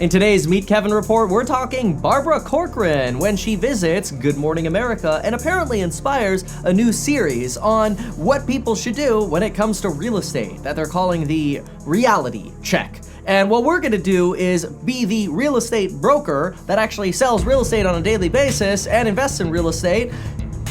In today's Meet Kevin report, we're talking Barbara Corcoran when she visits Good Morning America and apparently inspires a new series on what people should do when it comes to real estate that they're calling the reality check. And what we're gonna do is be the real estate broker that actually sells real estate on a daily basis and invests in real estate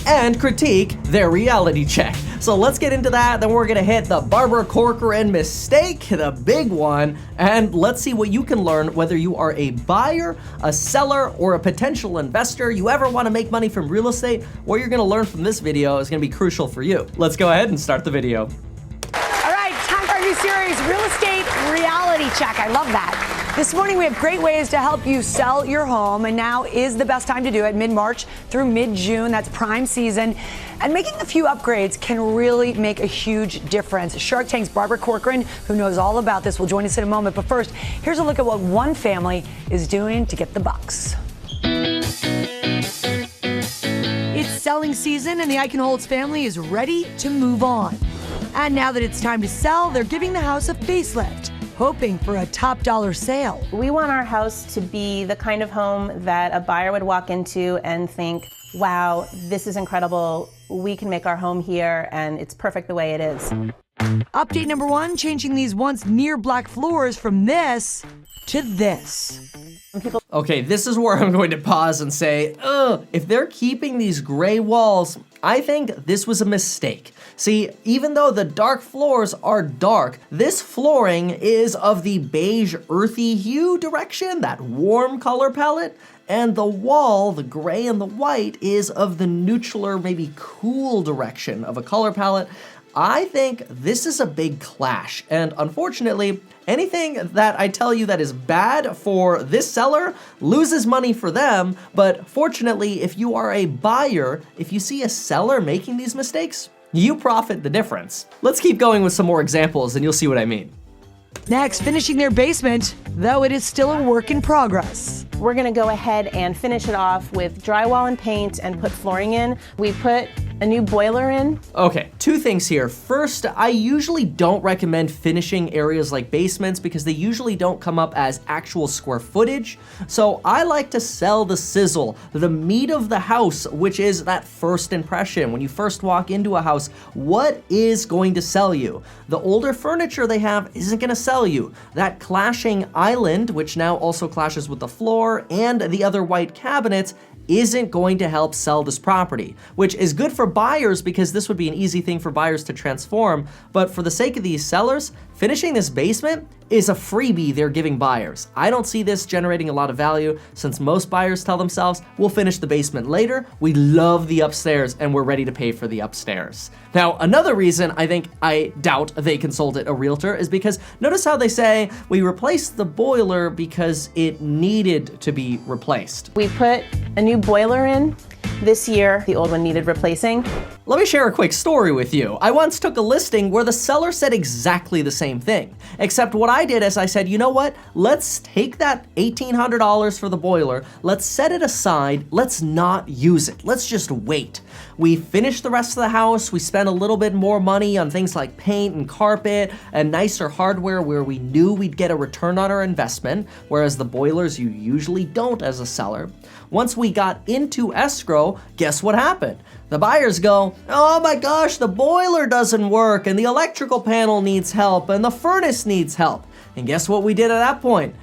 and critique their reality check. So let's get into that, then we're gonna hit the Barbara Corcoran mistake, the big one, and let's see what you can learn whether you are a buyer, a seller, or a potential investor. You ever wanna make money from real estate? What you're gonna learn from this video is gonna be crucial for you. Let's go ahead and start the video. All right, time for our new series, Real Estate Reality Check. I love that. This morning we have great ways to help you sell your home, and now is the best time to do it, mid-March through mid-June. That's prime season. And making a few upgrades can really make a huge difference. Shark Tank's Barbara Corcoran, who knows all about this, will join us in a moment. But first, here's a look at what one family is doing to get the bucks. It's selling season, and the Eichenholz family is ready to move on. And now that it's time to sell, they're giving the house a facelift, hoping for a top dollar sale. We want our house to be the kind of home that a buyer would walk into and think, wow, this is incredible. We can make our home here and it's perfect the way it is. Update number one, changing these once near black floors from this to this. Okay, this is where I'm going to pause and say, if they're keeping these gray walls, I think this was a mistake. See, even though the dark floors are dark, this flooring is of the beige earthy hue direction, that warm color palette, and the wall, the gray and the white, is of the neutral or maybe cool direction of a color palette. I think this is a big clash, and unfortunately, anything that I tell you that is bad for this seller loses money for them, but fortunately, if you are a buyer, if you see a seller making these mistakes, you profit the difference. Let's keep going with some more examples and you'll see what I mean. Next, finishing their basement, though it is still a work in progress. We're gonna go ahead and finish it off with drywall and paint and put flooring in. We put a new boiler in. Okay, two things here. First, I usually don't recommend finishing areas like basements because they usually don't come up as actual square footage. So I like to sell the sizzle, the meat of the house, which is that first impression. When you first walk into a house, what is going to sell you? The older furniture they have isn't gonna sell you. That clashing island, which now also clashes with the floor, and the other white cabinets isn't going to help sell this property, which is good for buyers because this would be an easy thing for buyers to transform. But for the sake of these sellers, finishing this basement is a freebie they're giving buyers. I don't see this generating a lot of value since most buyers tell themselves, we'll finish the basement later. We love the upstairs and we're ready to pay for the upstairs. Now, another reason I doubt they consulted a realtor is because notice how they say, we replaced the boiler because it needed to be replaced. We put a new boiler in. This year, the old one needed replacing. Let me share a quick story with you. I once took a listing where the seller said exactly the same thing, except what I did is I said, you know what? Let's take that $1,800 for the boiler, let's set it aside, let's not use it, let's just wait. We finished the rest of the house, we spent a little bit more money on things like paint and carpet and nicer hardware where we knew we'd get a return on our investment, whereas the boilers you usually don't as a seller. Once we got into escrow, guess what happened? The buyers go, oh my gosh, the boiler doesn't work and the electrical panel needs help and the furnace needs help. And guess what we did at that point?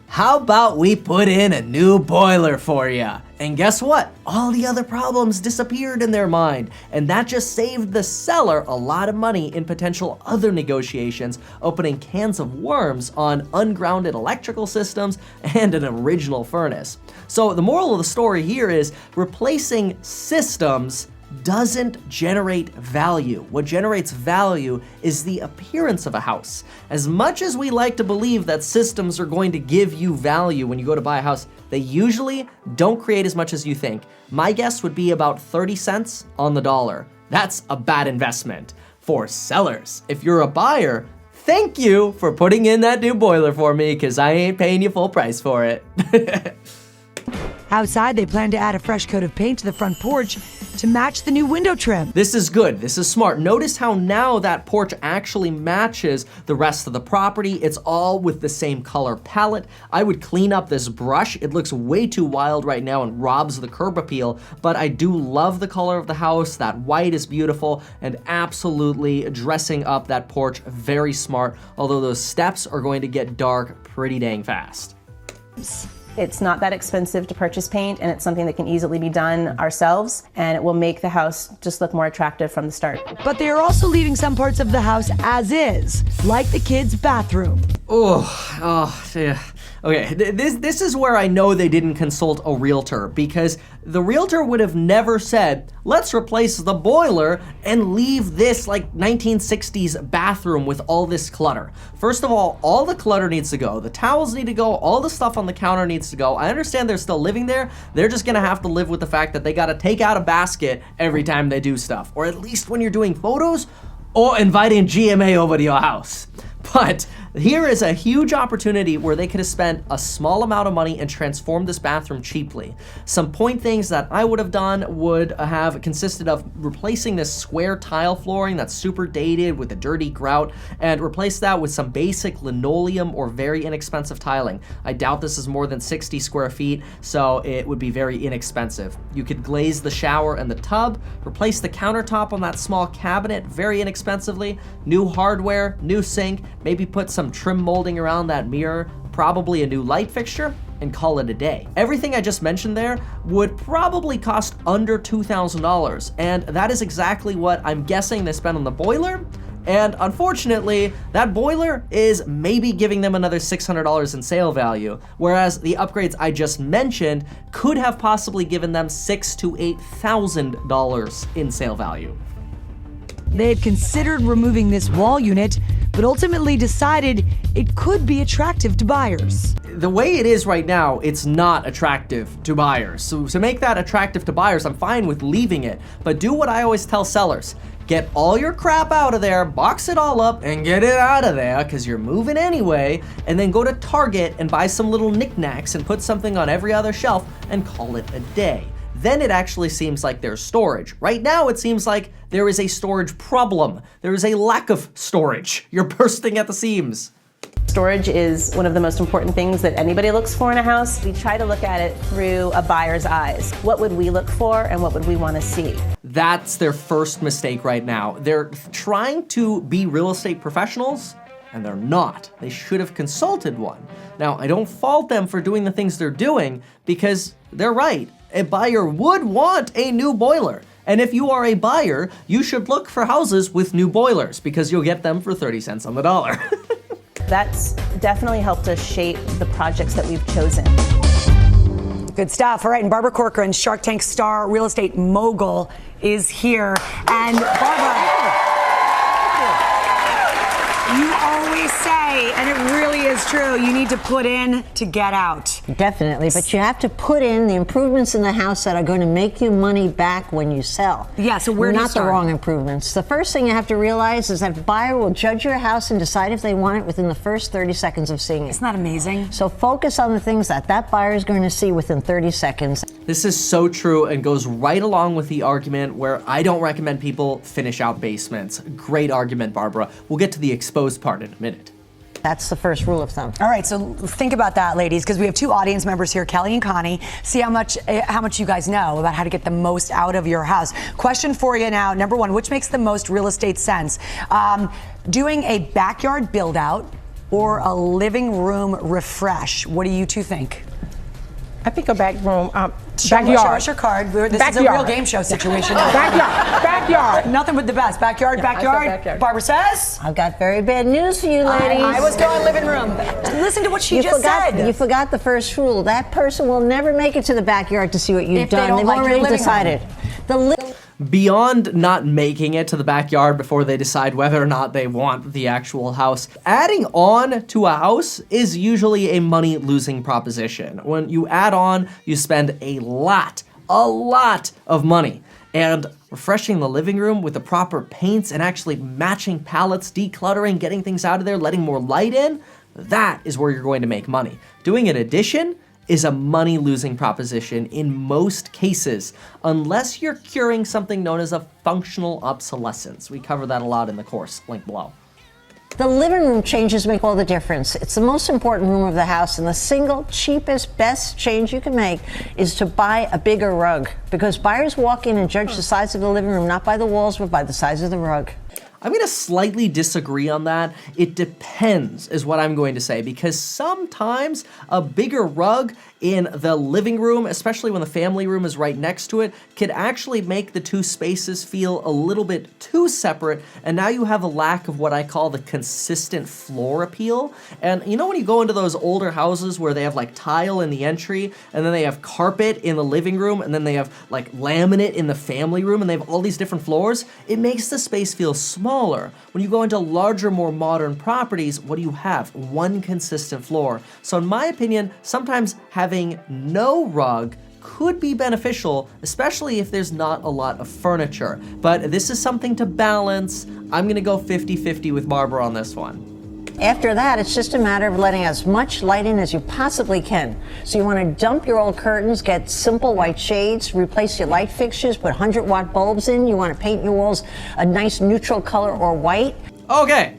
How about we put in a new boiler for you? And guess what? All the other problems disappeared in their mind. And that just saved the seller a lot of money in potential other negotiations, opening cans of worms on ungrounded electrical systems and an original furnace. So the moral of the story here is replacing systems doesn't generate value. What generates value is the appearance of a house. As much as we like to believe that systems are going to give you value when you go to buy a house, they usually don't create as much as you think. My guess would be about 30 cents on the dollar. That's a bad investment. For sellers, if you're a buyer, thank you for putting in that new boiler for me because I ain't paying you full price for it. Outside, they plan to add a fresh coat of paint to the front porch to match the new window trim. This is good. This is smart. Notice how now that porch actually matches the rest of the property. It's all with the same color palette. I would clean up this brush. It looks way too wild right now and robs the curb appeal, but I do love the color of the house. That white is beautiful, and absolutely dressing up that porch very smart, although those steps are going to get dark pretty dang fast. It's not that expensive to purchase paint, and it's something that can easily be done ourselves, and it will make the house just look more attractive from the start. But they are also leaving some parts of the house as is, like the kids' bathroom. Yeah. Okay, this is where I know they didn't consult a realtor, because the realtor would have never said, let's replace the boiler and leave this like 1960s bathroom with all this clutter. First of all the clutter needs to go. The towels need to go. All the stuff on the counter needs to go. I understand they're still living there. They're just gonna have to live with the fact that they gotta take out a basket every time they do stuff, or at least when you're doing photos or inviting GMA over to your house. But here is a huge opportunity where they could have spent a small amount of money and transformed this bathroom cheaply. Some point things that I would have done would have consisted of replacing this square tile flooring that's super dated with a dirty grout, and replace that with some basic linoleum or very inexpensive tiling. I doubt this is more than 60 square feet, so it would be very inexpensive. You could glaze the shower and the tub, replace the countertop on that small cabinet very inexpensively, new hardware, new sink, maybe put some trim molding around that mirror, probably a new light fixture, and call it a day. Everything I just mentioned there would probably cost under $2,000, and that is exactly what I'm guessing they spent on the boiler. And unfortunately, that boiler is maybe giving them another $600 in sale value, whereas the upgrades I just mentioned could have possibly given them $6,000 to $8,000 in sale value. They had considered removing this wall unit, but ultimately decided it could be attractive to buyers. The way it is right now, it's not attractive to buyers. So to make that attractive to buyers, I'm fine with leaving it, but do what I always tell sellers. Get all your crap out of there, box it all up, and get it out of there, because you're moving anyway, and then go to Target and buy some little knickknacks and put something on every other shelf and call it a day. Then it actually seems like there's storage. Right now, it seems like there is a storage problem. There is a lack of storage. You're bursting at the seams. Storage is one of the most important things that anybody looks for in a house. We try to look at it through a buyer's eyes. What would we look for and what would we want to see? That's their first mistake right now. They're trying to be real estate professionals, and they're not. They should have consulted one. Now, I don't fault them for doing the things they're doing, because they're right. A buyer would want a new boiler. And if you are a buyer, you should look for houses with new boilers, because you'll get them for 30 cents on the dollar. That's definitely helped us shape the projects that we've chosen. Good stuff. All right, and Barbara Corcoran, Shark Tank star, real estate mogul, is here. And Barbara, you always say, and it really is true, you need to put in to get out. Definitely, but you have to put in the improvements in the house that are going to make you money back when you sell. Yeah, so where do you Not start? the wrong improvements. The first thing you have to realize is that the buyer will judge your house and decide if they want it within the first 30 seconds of seeing it. Isn't that amazing? So focus on the things that that buyer is going to see within 30 seconds. This is so true and goes right along with the argument where I don't recommend people finish out basements. Great argument, Barbara. We'll get to the exposed part in a minute. That's the first rule of thumb. All right, so think about that, ladies, because we have two audience members here, Kelly and Connie. See how much you guys know about how to get the most out of your house. Question for you now, number one, which makes the most real estate sense? Doing a backyard build out or a living room refresh? What do you two think? I think a backyard. Show us your card. This is a real game show situation. Backyard. Nothing but the best. Backyard. I said backyard. Barbara says? I've got very bad news for you, ladies. I was going living room. Listen to what she just said. You forgot the first rule. That person will never make it to the backyard to see what you've If they done. don't They've like your already living decided. Beyond not making it to the backyard before they decide whether or not they want the actual house, adding on to a house is usually a money-losing proposition. When you add on, you spend a lot of money. And refreshing the living room with the proper paints and actually matching palettes, decluttering, getting things out of there, letting more light in, that is where you're going to make money. Doing an addition is a money-losing proposition in most cases, unless you're curing something known as a functional obsolescence. We cover that a lot in the course, link below. The living room changes make all the difference. It's the most important room of the house, and the single cheapest, best change you can make is to buy a bigger rug, because buyers walk in and judge the size of the living room not by the walls, but by the size of the rug. I'm going to slightly disagree on that. It depends, is what I'm going to say, because sometimes a bigger rug in the living room, especially when the family room is right next to it, could actually make the two spaces feel a little bit too separate, and now you have a lack of what I call the consistent floor appeal. And you know when you go into those older houses where they have like tile in the entry, and then they have carpet in the living room, and then they have like laminate in the family room, and they have all these different floors? It makes the space feel smaller. When you go into larger, more modern properties, what do you have? One consistent floor. So in my opinion, sometimes having no rug could be beneficial, especially if there's not a lot of furniture. But this is something to balance. I'm gonna go 50-50 with Barbara on this one. After that, it's just a matter of letting as much light in as you possibly can. So you want to dump your old curtains, get simple white shades, replace your light fixtures, put 100-watt bulbs in. You want to paint your walls a nice neutral color or white. Okay,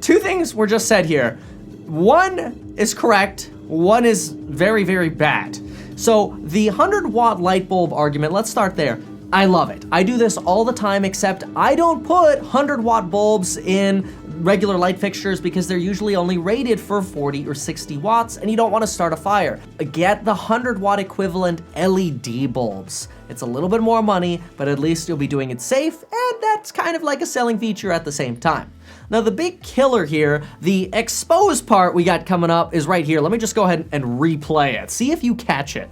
two things were just said here. One is correct, one is very, very bad. So the 100-watt light bulb argument, let's start there. I love it. I do this all the time, except I don't put 100-watt bulbs in regular light fixtures because they're usually only rated for 40 or 60 watts, and you don't want to start a fire. Get the 100-watt equivalent LED bulbs. It's a little bit more money, but at least you'll be doing it safe, and that's kind of like a selling feature at the same time. Now the big killer here, the exposed part we got coming up, is right here. Let me just go ahead and replay it. See if you catch it.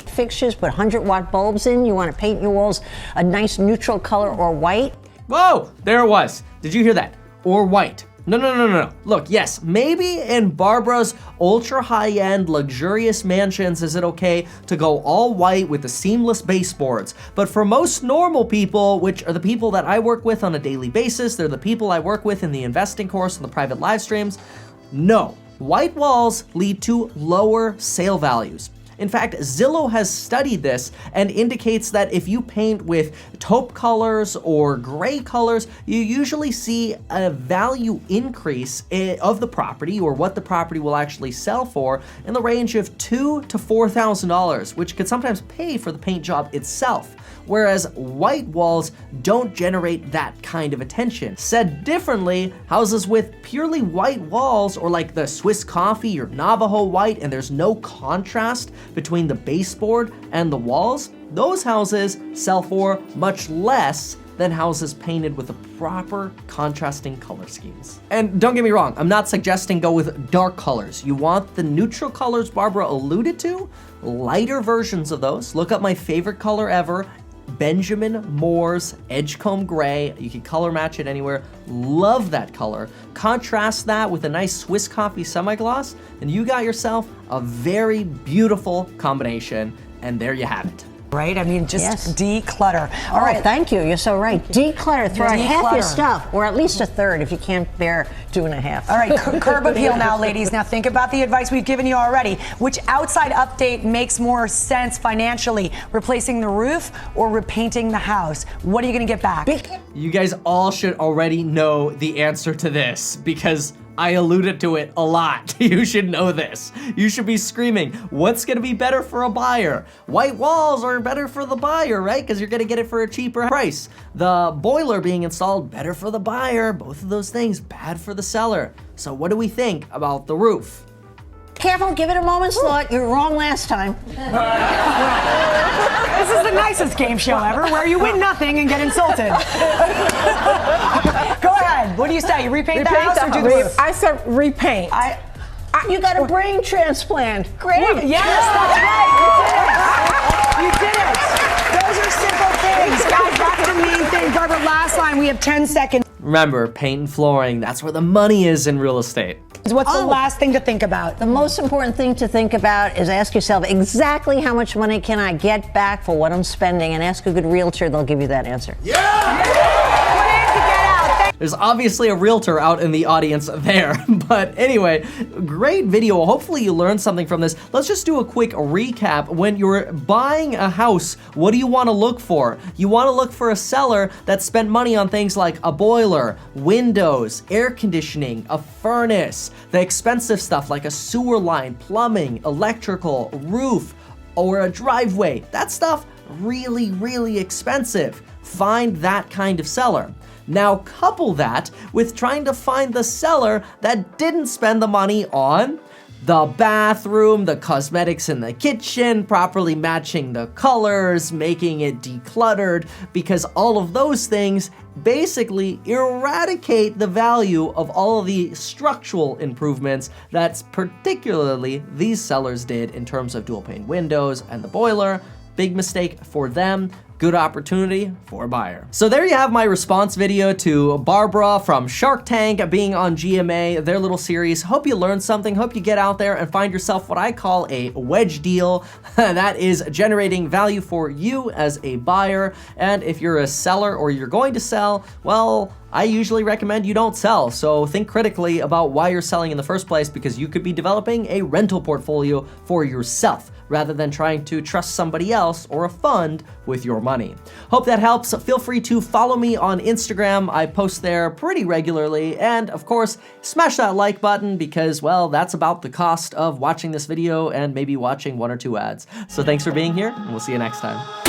Fixtures, put 100-watt bulbs in. You want to paint your walls a nice neutral color or white. Whoa, there it was. Did you hear that? Or white. No. Look, yes, maybe in Barbara's ultra high-end luxurious mansions is it okay to go all white with the seamless baseboards. But for most normal people, which are the people that I work with on a daily basis, they're the people I work with in the investing course and the private live streams, no. White walls lead to lower sale values. In fact, Zillow has studied this and indicates that if you paint with taupe colors or gray colors, you usually see a value increase of the property, or what the property will actually sell for, in the range of $2,000 to $4,000, which could sometimes pay for the paint job itself. Whereas white walls don't generate that kind of attention. Said differently, houses with purely white walls, or like the Swiss coffee or Navajo white, and there's no contrast between the baseboard and the walls, those houses sell for much less than houses painted with the proper contrasting color schemes. And don't get me wrong, I'm not suggesting go with dark colors. You want the neutral colors Barbara alluded to, lighter versions of those. Look up my favorite color ever, Benjamin Moore's Edgecomb Gray. You can color match it anywhere. Love that color. Contrast that with a nice Swiss coffee semi-gloss, and you got yourself a very beautiful combination. And there you have it. Right? I mean, just declutter. All right, thank you. You're so right. Declutter. Throw out half your Declutter. stuff, or at least a third if you can't bear 2.5. All right, curb appeal now, ladies. Now think about the advice we've given you already. Which outside update makes more sense financially? Replacing the roof or repainting the house? What are you going to get back? You guys all should already know the answer to this because I alluded to it a lot. You should know this. You should be screaming, what's gonna be better for a buyer? White walls are better for the buyer, right? Because you're gonna get it for a cheaper price. The boiler being installed, better for the buyer. Both of those things, bad for the seller. So what do we think about the roof? Careful, give it a moment's thought. You're wrong last time. This is the nicest game show ever, where you win nothing and get insulted. Go ahead. What do you say? You repaint the house or do the roof? I said repaint. You got a brain transplant. Great. Yes, that's right. You did it. Those are simple things. Guys, that's the main thing. Barbara, last line. We have 10 seconds. Remember, paint and flooring, that's where the money is in real estate. What's the last thing to think about? The most important thing to think about is ask yourself exactly how much money can I get back for what I'm spending, and ask a good realtor, they'll give you that answer. There's obviously a realtor out in the audience there. But anyway, great video. Hopefully you learned something from this. Let's just do a quick recap. When you're buying a house, what do you want to look for? You want to look for a seller that spent money on things like a boiler, windows, air conditioning, a furnace, the expensive stuff like a sewer line, plumbing, electrical, roof, or a driveway. That stuff really, really expensive. Find that kind of seller. Now couple that with trying to find the seller that didn't spend the money on the bathroom, the cosmetics in the kitchen, properly matching the colors, making it decluttered, because all of those things basically eradicate the value of all of the structural improvements that particularly these sellers did in terms of dual pane windows and the boiler. Big mistake for them. Good opportunity for a buyer. So there you have my response video to Barbara from Shark Tank being on GMA, their little series. Hope you learned something. Hope you get out there and find yourself what I call a wedge deal. That is generating value for you as a buyer. And if you're a seller or you're going to sell, well, I usually recommend you don't sell. So think critically about why you're selling in the first place, because you could be developing a rental portfolio for yourself rather than trying to trust somebody else or a fund with your money. Hope that helps. Feel free to follow me on Instagram. I post there pretty regularly. And of course, smash that like button because, well, that's about the cost of watching this video and maybe watching 1 or 2 ads. So thanks for being here, and we'll see you next time.